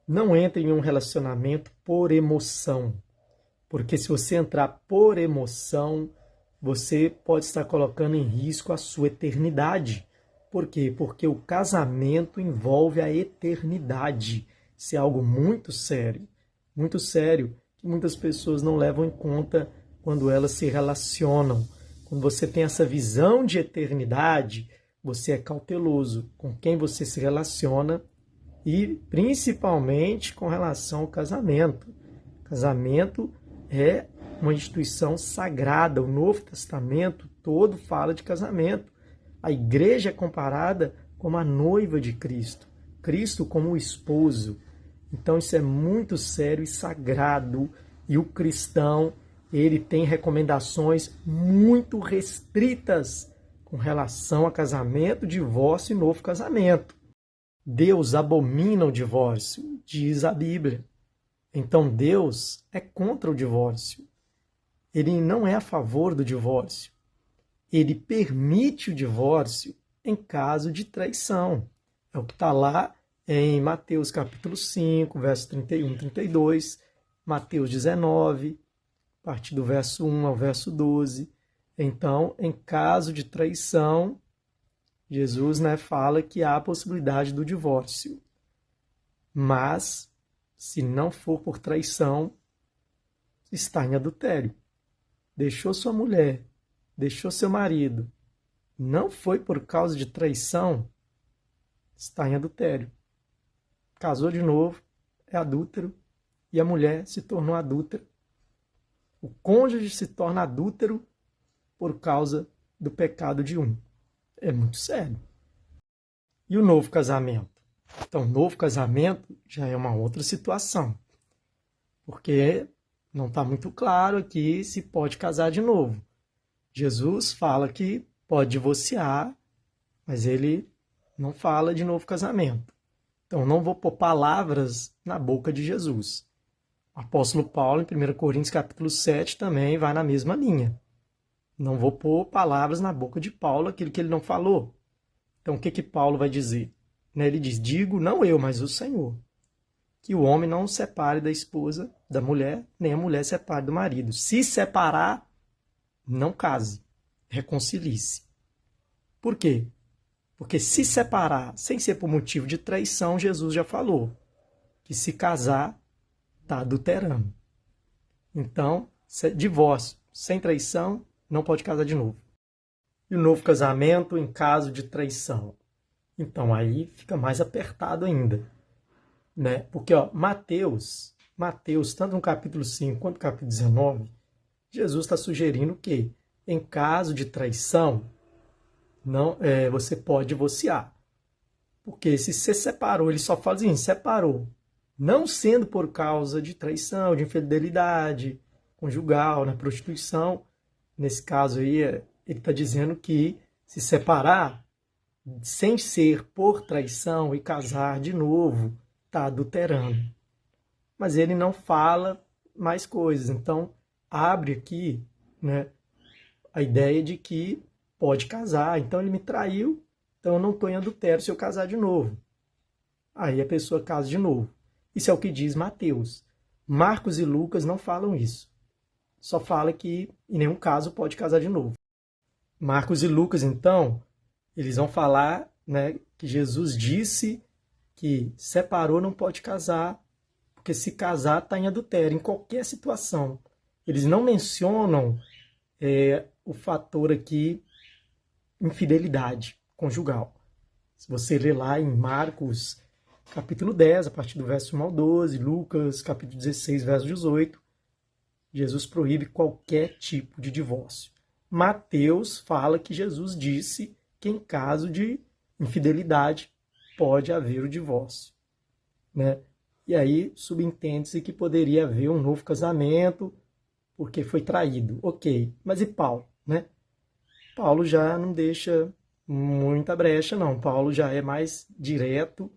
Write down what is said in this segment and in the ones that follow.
Não entre em um relacionamento por emoção, porque se você entrar por emoção, você pode estar colocando em risco a sua eternidade. Por quê? Porque o casamento envolve a eternidade. Isso é algo muito sério, que muitas pessoas não levam em conta quando elas se relacionam. Quando você tem essa visão de eternidade, você é cauteloso com quem você se relaciona e principalmente com relação ao casamento. Casamento é uma instituição sagrada. O Novo Testamento todo fala de casamento. A igreja é comparada como a noiva de Cristo, Cristo como o esposo. Então isso é muito sério e sagrado, e o cristão, ele tem recomendações muito restritas com relação a casamento, divórcio e novo casamento. Deus abomina o divórcio, diz a Bíblia. Então Deus é contra o divórcio. Ele não é a favor do divórcio. Ele permite o divórcio em caso de traição. É o que está lá em Mateus capítulo 5, verso 31 e 32, Mateus 19, a partir do verso 1 ao verso 12. Então, em caso de traição, Jesus fala que há a possibilidade do divórcio. Mas, se não for por traição, está em adultério. Deixou sua mulher, deixou seu marido, não foi por causa de traição, está em adultério. Casou de novo, é adúltero, e a mulher se tornou adúltera. O cônjuge se torna adúltero por causa do pecado de um. É muito sério. E o novo casamento? Então, o novo casamento já é uma outra situação, porque não está muito claro aqui se pode casar de novo. Jesus fala que pode divorciar, mas ele não fala de novo casamento. Então, não vou pôr palavras na boca de Jesus. O apóstolo Paulo, em 1 Coríntios capítulo 7, também vai na mesma linha. Não vou pôr palavras na boca de Paulo, aquilo que ele não falou. Então, o que Paulo vai dizer? Ele diz, digo, não eu, mas o Senhor, que o homem não separe da esposa, da mulher, nem a mulher separe do marido. Se separar, não case, reconcilie-se. Por quê? Porque se separar sem ser por motivo de traição, Jesus já falou que se casar, está adulterando. Então, divórcio sem traição, não pode casar de novo. E o novo casamento em caso de traição? Então, aí fica mais apertado ainda. Porque Mateus, tanto no capítulo 5 quanto no capítulo 19, Jesus está sugerindo que, em caso de traição, não, você pode divorciar. Porque se você separou, ele só fala assim, separou. Não sendo por causa de traição, de infidelidade conjugal, prostituição. Nesse caso aí, ele está dizendo que se separar, sem ser por traição e casar de novo, está adulterando. Mas ele não fala mais coisas. Então, abre aqui a ideia de que pode casar. Então, ele me traiu, então eu não estou em adultério se eu casar de novo. Aí a pessoa casa de novo. Isso é o que diz Mateus. Marcos e Lucas não falam isso. Só fala que em nenhum caso pode casar de novo. Marcos e Lucas, então, eles vão falar que Jesus disse que separou não pode casar, porque se casar está em adultério, em qualquer situação. Eles não mencionam o fator aqui, infidelidade conjugal. Se você ler lá em Marcos capítulo 10, a partir do verso 1 ao 12, Lucas capítulo 16, verso 18, Jesus proíbe qualquer tipo de divórcio. Mateus fala que Jesus disse que em caso de infidelidade pode haver o divórcio. E aí subentende-se que poderia haver um novo casamento porque foi traído. Ok, mas e Paulo? Paulo já não deixa muita brecha, não. Paulo já é mais direto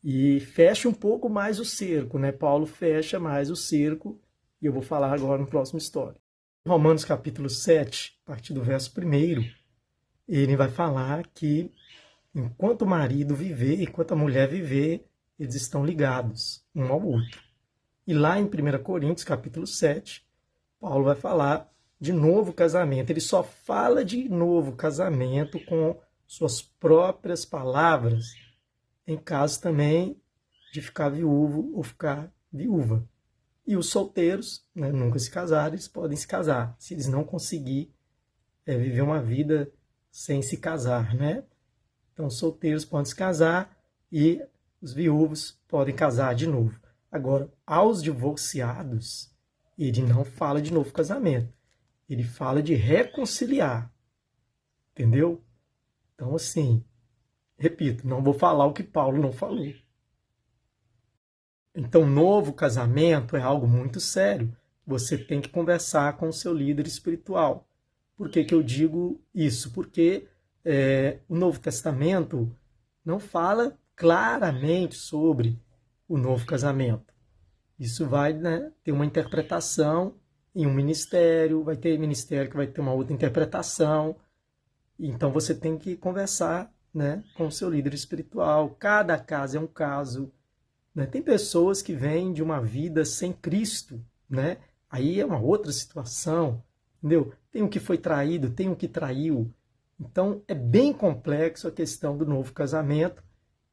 e fecha um pouco mais o cerco. Paulo fecha mais o cerco e eu vou falar agora no próximo história. Romanos capítulo 7, a partir do verso 1, ele vai falar que enquanto o marido viver, enquanto a mulher viver, eles estão ligados um ao outro. E lá em 1 Coríntios, capítulo 7, Paulo vai falar de novo casamento. Ele só fala de novo casamento com suas próprias palavras, em caso também de ficar viúvo ou ficar viúva. E os solteiros, né, nunca se casaram, eles podem se casar, se eles não conseguirem viver uma vida sem se casar, né? Então, os solteiros podem se casar e os viúvos podem casar de novo. Agora, aos divorciados, ele não fala de novo casamento. Ele fala de reconciliar. Entendeu? Então, assim, repito, não vou falar o que Paulo não falou. Então, novo casamento é algo muito sério. Você tem que conversar com o seu líder espiritual. Por que que eu digo isso? Porque o Novo Testamento não fala claramente sobre o novo casamento. Isso vai, né, ter uma interpretação em um ministério, vai ter ministério que vai ter uma outra interpretação. Então você tem que conversar, né, com o seu líder espiritual. Cada caso é um caso. Né? Tem pessoas que vêm de uma vida sem Cristo, né? Aí é uma outra situação, entendeu? Tem um que foi traído, tem um que traiu. Então é bem complexo a questão do novo casamento,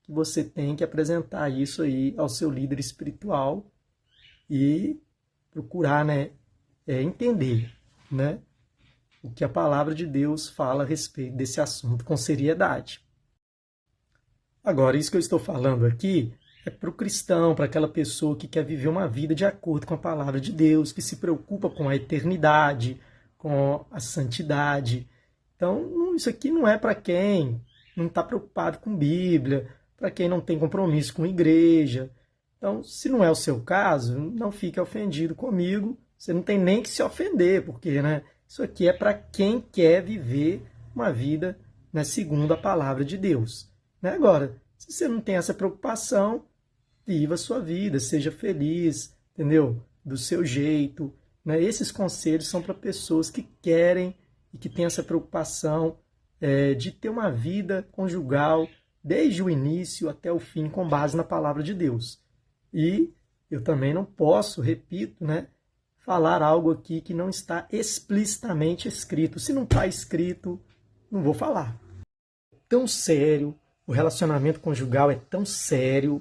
que você tem que apresentar isso aí ao seu líder espiritual e procurar, né, entender, né, o que a palavra de Deus fala a respeito desse assunto com seriedade. Agora, isso que eu estou falando aqui é para o cristão, para aquela pessoa que quer viver uma vida de acordo com a palavra de Deus, que se preocupa com a eternidade, com a santidade. Então, isso aqui não é para quem não está preocupado com Bíblia, para quem não tem compromisso com igreja. Então, se não é o seu caso, não fique ofendido comigo. Você não tem nem que se ofender, porque, né, isso aqui é para quem quer viver uma vida, né, segundo a palavra de Deus. Né? Agora, se você não tem essa preocupação, viva a sua vida, seja feliz, entendeu? Do seu jeito. Né? Esses conselhos são para pessoas que querem e que têm essa preocupação de ter uma vida conjugal desde o início até o fim, com base na palavra de Deus. E eu também não posso, repito, né, falar algo aqui que não está explicitamente escrito. Se não está escrito, não vou falar. Tão sério, o relacionamento conjugal é tão sério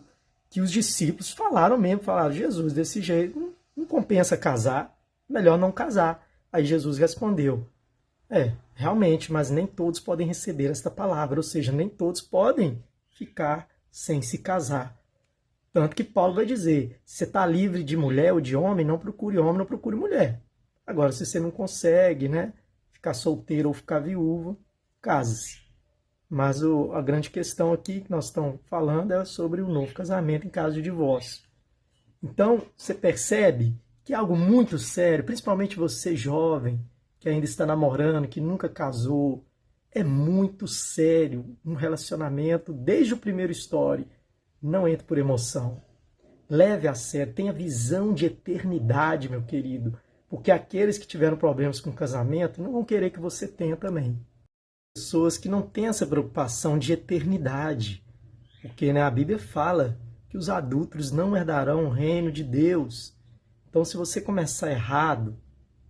que os discípulos falaram, Jesus, desse jeito não compensa casar, melhor não casar. Aí Jesus respondeu, realmente, mas nem todos podem receber esta palavra, ou seja, nem todos podem ficar sem se casar. Tanto que Paulo vai dizer, se você está livre de mulher ou de homem, não procure homem, não procure mulher. Agora, se você não consegue, né, ficar solteiro ou ficar viúvo, case-se. Mas a grande questão aqui que nós estamos falando é sobre o novo casamento em caso de divórcio. Então, você percebe que é algo muito sério, principalmente você jovem, que ainda está namorando, que nunca casou. É muito sério um relacionamento, desde o primeiro story. Não entre por emoção. Leve a sério, tenha visão de eternidade, meu querido. Porque aqueles que tiveram problemas com o casamento não vão querer que você tenha também. Pessoas que não têm essa preocupação de eternidade. Porque, né, a Bíblia fala que os adúlteros não herdarão o reino de Deus. Então, se você começar errado,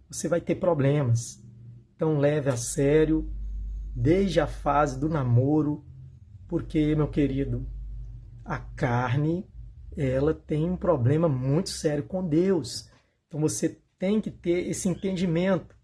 você vai ter problemas. Então, leve a sério, desde a fase do namoro, porque, meu querido, a carne, ela tem um problema muito sério com Deus. Então, você tem que ter esse entendimento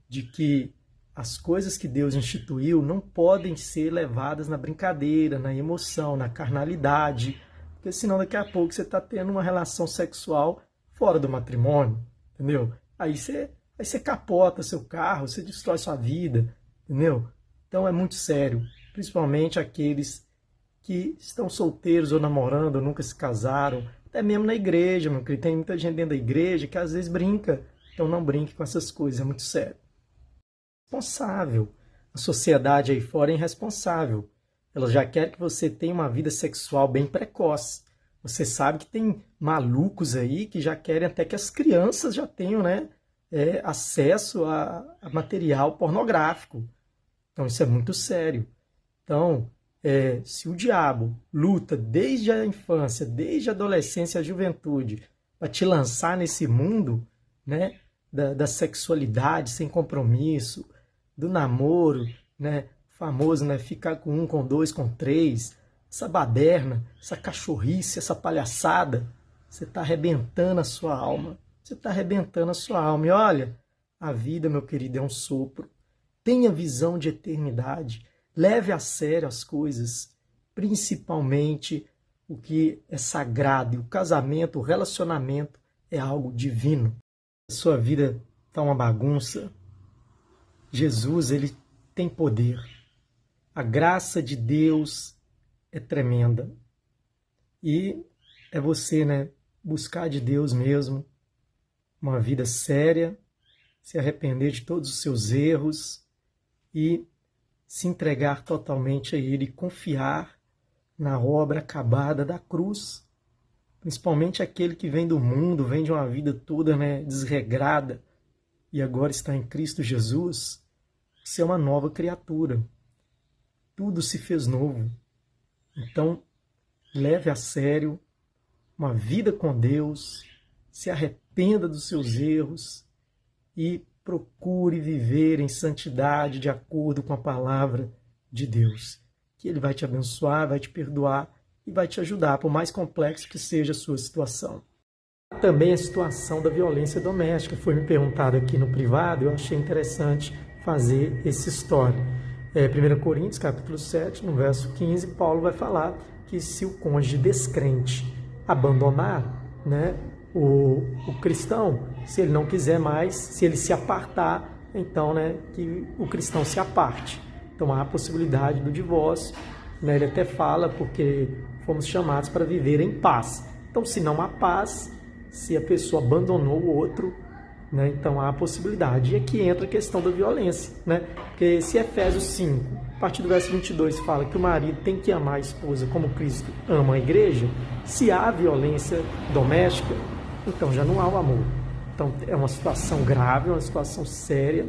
de que as coisas que Deus instituiu não podem ser levadas na brincadeira, na emoção, na carnalidade, porque senão daqui a pouco você está tendo uma relação sexual fora do matrimônio, entendeu? Aí você capota seu carro, você destrói sua vida, entendeu? Então é muito sério, principalmente aqueles que estão solteiros ou namorando, ou nunca se casaram, até mesmo na igreja, meu querido. Tem muita gente dentro da igreja que às vezes brinca, então não brinque com essas coisas, é muito sério. Responsável. A sociedade aí fora é irresponsável. Ela já quer que você tenha uma vida sexual bem precoce. Você sabe que tem malucos aí que já querem até que as crianças já tenham, né, acesso a material pornográfico. Então isso é muito sério. Então, Se o diabo luta desde a infância, desde a adolescência, a juventude, para te lançar nesse mundo, né, da sexualidade sem compromisso, do namoro, né, famoso, né, ficar com um, com dois, com três, essa baderna, essa cachorrice, essa palhaçada, você está arrebentando a sua alma. Você está arrebentando a sua alma. E olha, a vida, meu querido, é um sopro. Tenha visão de eternidade. Leve a sério as coisas, principalmente o que é sagrado. E o casamento, o relacionamento é algo divino. A sua vida está uma bagunça. Jesus, ele tem poder. A graça de Deus é tremenda. E é você, né, buscar de Deus mesmo uma vida séria, se arrepender de todos os seus erros e se entregar totalmente a Ele, confiar na obra acabada da cruz, principalmente aquele que vem do mundo, vem de uma vida toda, né, desregrada e agora está em Cristo Jesus. Você é uma nova criatura. Tudo se fez novo. Então, leve a sério uma vida com Deus, se arrependa dos seus erros e procure viver em santidade de acordo com a palavra de Deus. Que Ele vai te abençoar, vai te perdoar e vai te ajudar, por mais complexo que seja a sua situação. Também a situação da violência doméstica. Foi me perguntado aqui no privado, eu achei interessante fazer essa história. 1 Coríntios, capítulo 7, no verso 15, Paulo vai falar que se o cônjuge descrente abandonar, né, o cristão, se ele não quiser mais, se ele se apartar, então, né, que o cristão se aparte. Então há a possibilidade do divórcio, né, ele até fala porque fomos chamados para viver em paz. Então, se não há paz, se a pessoa abandonou o outro, né, então há a possibilidade. E aqui entra a questão da violência, né? Porque se Efésios 5, a partir do verso 22, fala que o marido tem que amar a esposa como Cristo ama a igreja, se há violência doméstica, então já não há o amor. Então é uma situação grave, uma situação séria,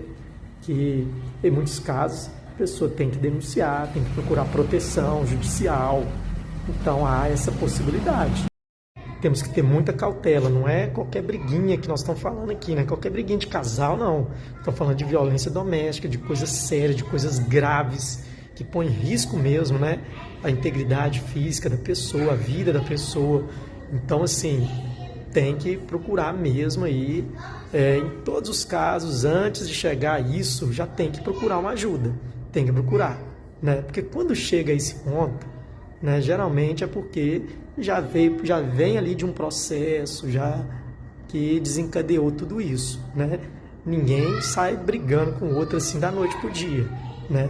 que em muitos casos a pessoa tem que denunciar, tem que procurar proteção judicial. Então há essa possibilidade. Temos que ter muita cautela, não é qualquer briguinha que nós estamos falando aqui, não é qualquer briguinha de casal, não. Estou falando de violência doméstica, de coisas sérias, de coisas graves, que põem em risco mesmo, né, a integridade física da pessoa, a vida da pessoa. Então, assim, tem que procurar mesmo aí, em todos os casos, antes de chegar a isso, já tem que procurar uma ajuda, tem que procurar, né, porque quando chega a esse ponto, né, geralmente é porque já vem ali de um processo já que desencadeou tudo isso, né? Ninguém sai brigando com o outro assim da noite pro dia, né?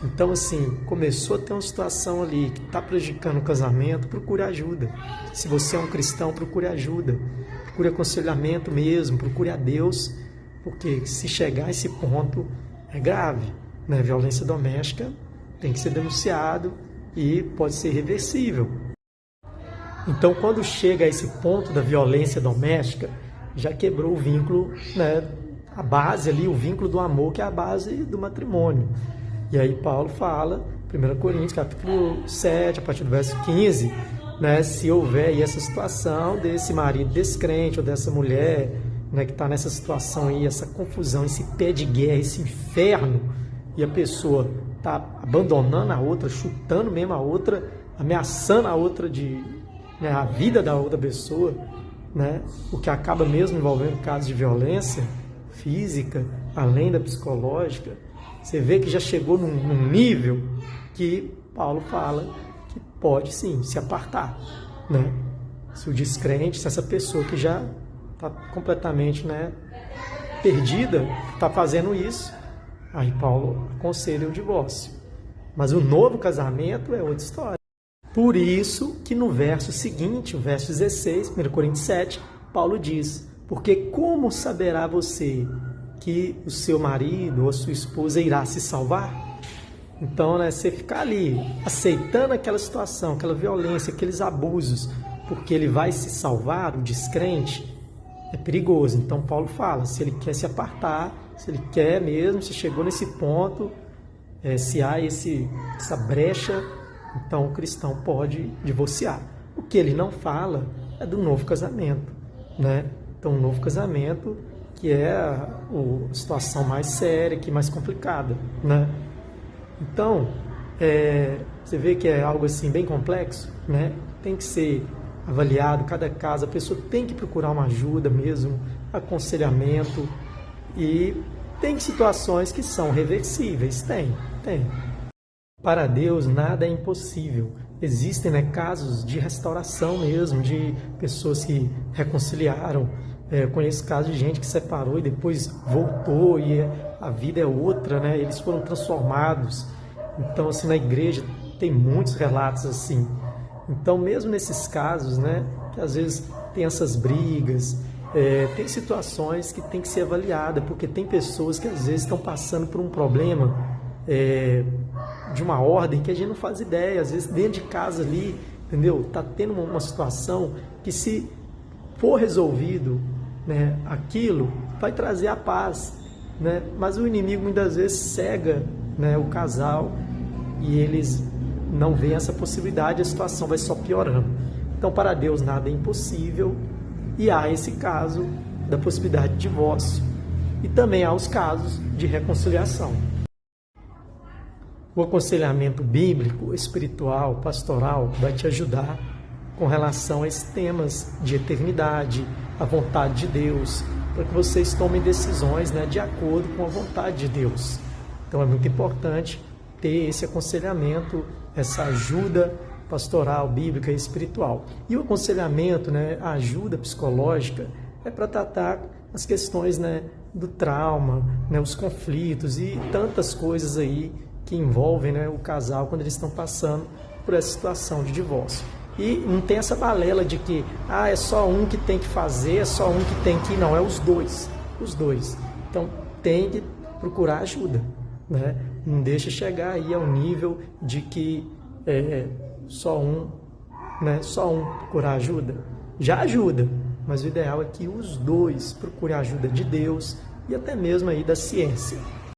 Então, assim, começou a ter uma situação ali que está prejudicando o casamento, procure ajuda. Se você é um cristão, procure ajuda. Procure aconselhamento mesmo, procure a Deus, porque se chegar a esse ponto é grave, né? Violência doméstica tem que ser denunciado e pode ser reversível. Então, quando chega a esse ponto da violência doméstica, já quebrou o vínculo, né, a base ali, o vínculo do amor, que é a base do matrimônio. E aí Paulo fala, 1 Coríntios, capítulo 7, a partir do verso 15, né, se houver aí essa situação desse marido descrente ou dessa mulher, né, que está nessa situação aí, essa confusão, esse pé de guerra, esse inferno, e a pessoa está abandonando a outra, chutando mesmo a outra, ameaçando a outra né, a vida da outra pessoa, né, o que acaba mesmo envolvendo casos de violência física, além da psicológica. Você vê que já chegou num nível que Paulo fala que pode sim se apartar, né? Se o descrente, se essa pessoa que já está completamente, né, perdida, está fazendo isso, aí Paulo aconselha o divórcio. Mas o novo casamento é outra história. Por isso que no verso seguinte, o verso 16, 1 Coríntios 7, Paulo diz: porque como saberá você que o seu marido ou a sua esposa irá se salvar? Então, né, você ficar ali aceitando aquela situação, aquela violência, aqueles abusos, porque ele vai se salvar, o descrente, é perigoso. Então Paulo fala, se ele quer se apartar, se ele quer mesmo, se chegou nesse ponto, se há essa brecha, Então o cristão pode divorciar. O que ele não fala é do novo casamento, né? Então o novo casamento que é a situação mais séria, que mais complicada, né? Então, você vê que é algo assim bem complexo, né? Tem que ser avaliado cada caso, a pessoa tem que procurar uma ajuda mesmo, aconselhamento, e tem situações que são reversíveis, tem. Para Deus nada é impossível. Existem, né, casos de restauração mesmo, de pessoas que reconciliaram. Eu conheço casos de gente que separou e depois voltou e a vida é outra, né? Eles foram transformados. Então, assim, na igreja tem muitos relatos assim. Então, mesmo nesses casos, né, que às vezes tem essas brigas, tem situações que tem que ser avaliada, porque tem pessoas que às vezes estão passando por um problema de uma ordem que a gente não faz ideia. Às vezes dentro de casa ali, entendeu? Tá tendo uma situação que, se for resolvido, né, aquilo vai trazer a paz, né? Mas o inimigo muitas vezes cega, né, o casal, e eles não veem essa possibilidade, a situação vai só piorando. Então, para Deus nada é impossível, e há esse caso da possibilidade de divórcio, e também há os casos de reconciliação. O aconselhamento bíblico, espiritual, pastoral vai te ajudar com relação a esses temas de eternidade, a vontade de Deus, para que vocês tomem decisões, né, de acordo com a vontade de Deus. Então é muito importante ter esse aconselhamento, essa ajuda pastoral, bíblica e espiritual. E o aconselhamento, né, a ajuda psicológica, é para tratar as questões, né, do trauma, né, os conflitos e tantas coisas aí que envolvem, né, o casal quando eles estão passando por essa situação de divórcio. E não tem essa balela de que é só um que tem que fazer, é só um que tem que ir. Não, é os dois. Então tem que procurar ajuda, né? Não deixa chegar aí ao nível de que só um procurar ajuda. Já ajuda, mas o ideal é que os dois procurem a ajuda de Deus e até mesmo aí da ciência.